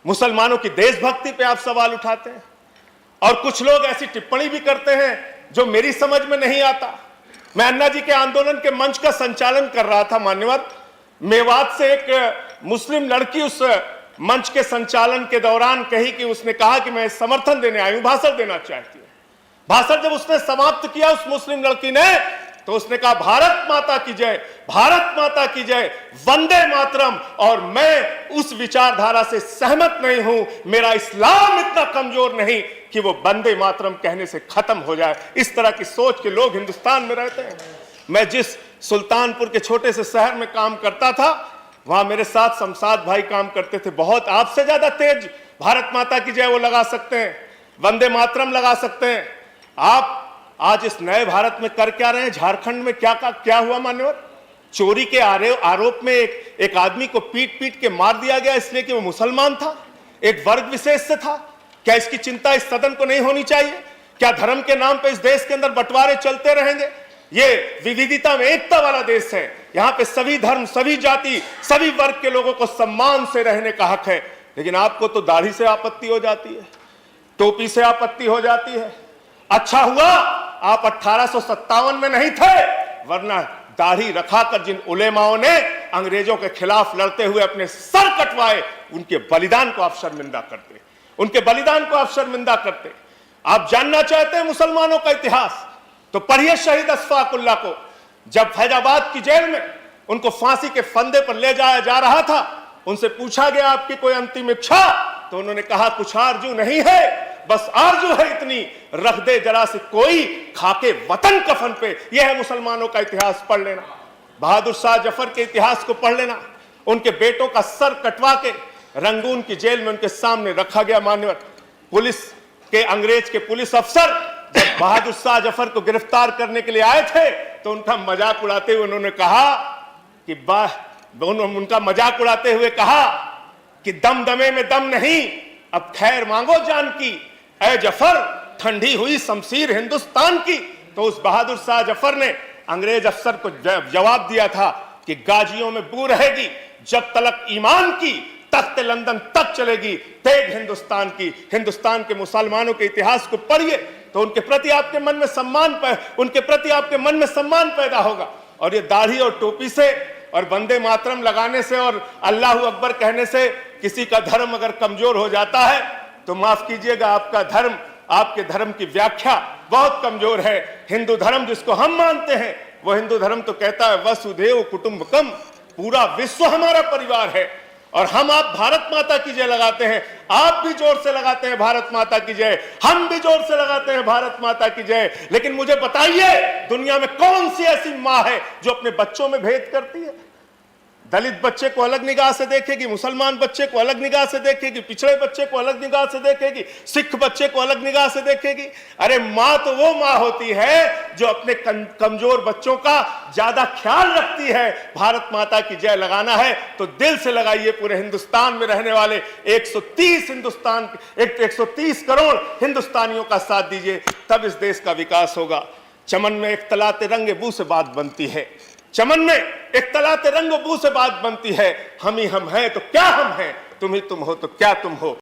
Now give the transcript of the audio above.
मुसलमानों की देशभक्ति पे आप सवाल उठाते हैं और कुछ लोग ऐसी टिप्पणी भी करते हैं जो मेरी समझ में नहीं आता। मैं अन्ना जी के आंदोलन के मंच का संचालन कर रहा था मान्यवर। मेवात से एक मुस्लिम लड़की उस मंच के संचालन के दौरान कही कि उसने कहा कि मैं समर्थन देने आई हूं, भाषण देना चाहती हूं। भाषण जब उसने समाप्त किया उस मुस्लिम लड़की ने, तो उसने कहा भारत माता की जय, भारत माता की जय, वंदे मातरम। और मैं उस विचारधारा से सहमत नहीं हूं। मेरा इस्लाम इतना कमजोर नहीं कि वो वंदे मातरम कहने से खत्म हो जाए। इस तरह की सोच के लोग हिंदुस्तान में रहते हैं। मैं जिस सुल्तानपुर के छोटे से शहर में काम करता था, वहां मेरे साथ शमशाद भाई काम करते थे। बहुत आपसे ज्यादा तेज भारत माता की जय वो लगा सकते हैं, वंदे मातरम लगा सकते हैं। आप आज इस नए भारत में कर क्या रहे हैं? झारखंड में क्या हुआ मान्यवर? चोरी के आरोप में एक आदमी को पीट पीट के मार दिया गया इसलिए कि वो मुसलमान था, एक वर्ग विशेष से था। क्या इसकी चिंता इस सदन को नहीं होनी चाहिए? क्या धर्म के नाम पे इस देश के अंदर बंटवारे चलते रहेंगे? ये विविधता में एकता वाला देश है। यहाँ पे सभी धर्म, सभी जाति, सभी वर्ग के लोगों को सम्मान से रहने का हक है। लेकिन आपको तो दाढ़ी से आपत्ति हो जाती है, टोपी से आपत्ति हो जाती है। अच्छा हुआ आप 1857 में नहीं थे, वरना दाढ़ी रखाकर जिन उलेमाओं ने अंग्रेजों के खिलाफ लड़ते हुए अपने सर कटवाए, उनके बलिदान को आप शर्मिंदा करते, उनके बलिदान को आप शर्मिंदा करते। आप जानना चाहते हैं मुसलमानों का इतिहास, तो पढ़िए शहीद अशफाकुल्लाह को। जब फैजाबाद की जेल में उनको फांसी के फंदे पर ले जाया जा रहा था, उनसे पूछा गया आपकी कोई अंतिम इच्छा? तो उन्होंने कहा कुछ आरजू नहीं है, बस आरजू है इतनी, रख दे जरा से कोई खाके वतन कफन पे। यह है मुसलमानों का इतिहास, पढ़ लेना। बहादुर शाह जफर के इतिहास को पढ़ लेना। उनके बेटों का सर कटवा के रंगून की जेल में उनके सामने रखा गया मान्यवर। पुलिस के, अंग्रेज के पुलिस अफसर जब बहादुर शाह जफर को गिरफ्तार करने के लिए आए थे, तो उनका मजाक उड़ाते हुए उन्होंने कहा कि दम दमे में दम नहीं, अब खैर मांगो जान की, ऐ जफर ठंडी हुई शमशीर हिंदुस्तान की। तो उस बहादुर शाह जफर ने अंग्रेज अफसर को जवाब दिया था कि गाजियों में बू रहेगी जब तलक ईमान की, तख्त लंदन तक चलेगी तेग हिंदुस्तान की। हिंदुस्तान के मुसलमानों के इतिहास को पढ़िए तो उनके प्रति आपके मन में सम्मान पैदा होगा। और ये दाढ़ी और टोपी से और वंदे मातरम लगाने से और अल्लाह अकबर कहने से किसी का धर्म अगर कमजोर हो जाता है तो माफ कीजिएगा, आपका धर्म, आपके धर्म की व्याख्या बहुत कमजोर है। हिंदू धर्म जिसको हम मानते हैं, वो हिंदू धर्म तो कहता है वसुधैव कुटुंबकम, पूरा विश्व हमारा परिवार है। और आप भारत माता की जय लगाते हैं, आप भी जोर से लगाते हैं भारत माता की जय, हम भी जोर से लगाते हैं भारत माता की जय। लेकिन मुझे बताइए, दुनिया में कौन सी ऐसी मां है जो अपने बच्चों में भेद करती है? दलित बच्चे को अलग निगाह से देखेगी, मुसलमान बच्चे को अलग निगाह से देखेगी, पिछड़े बच्चे को अलग निगाह से देखेगी, सिख बच्चे को अलग निगाह से देखेगी। अरे मां तो वो मां होती है जो अपने कमजोर बच्चों का ज्यादा ख्याल रखती है। भारत माता की जय लगाना है तो दिल से लगाइए। पूरे हिंदुस्तान में रहने वाले 130 करोड़ हिंदुस्तानियों का साथ दीजिए, तब इस देश का विकास होगा। चमन में एक तलाते रंग बू से बात बनती है, चमन में एक तलाते रंग बू से बात बनती है। हम ही हम हैं तो क्या हम हैं, तुम ही तुम हो तो क्या तुम हो।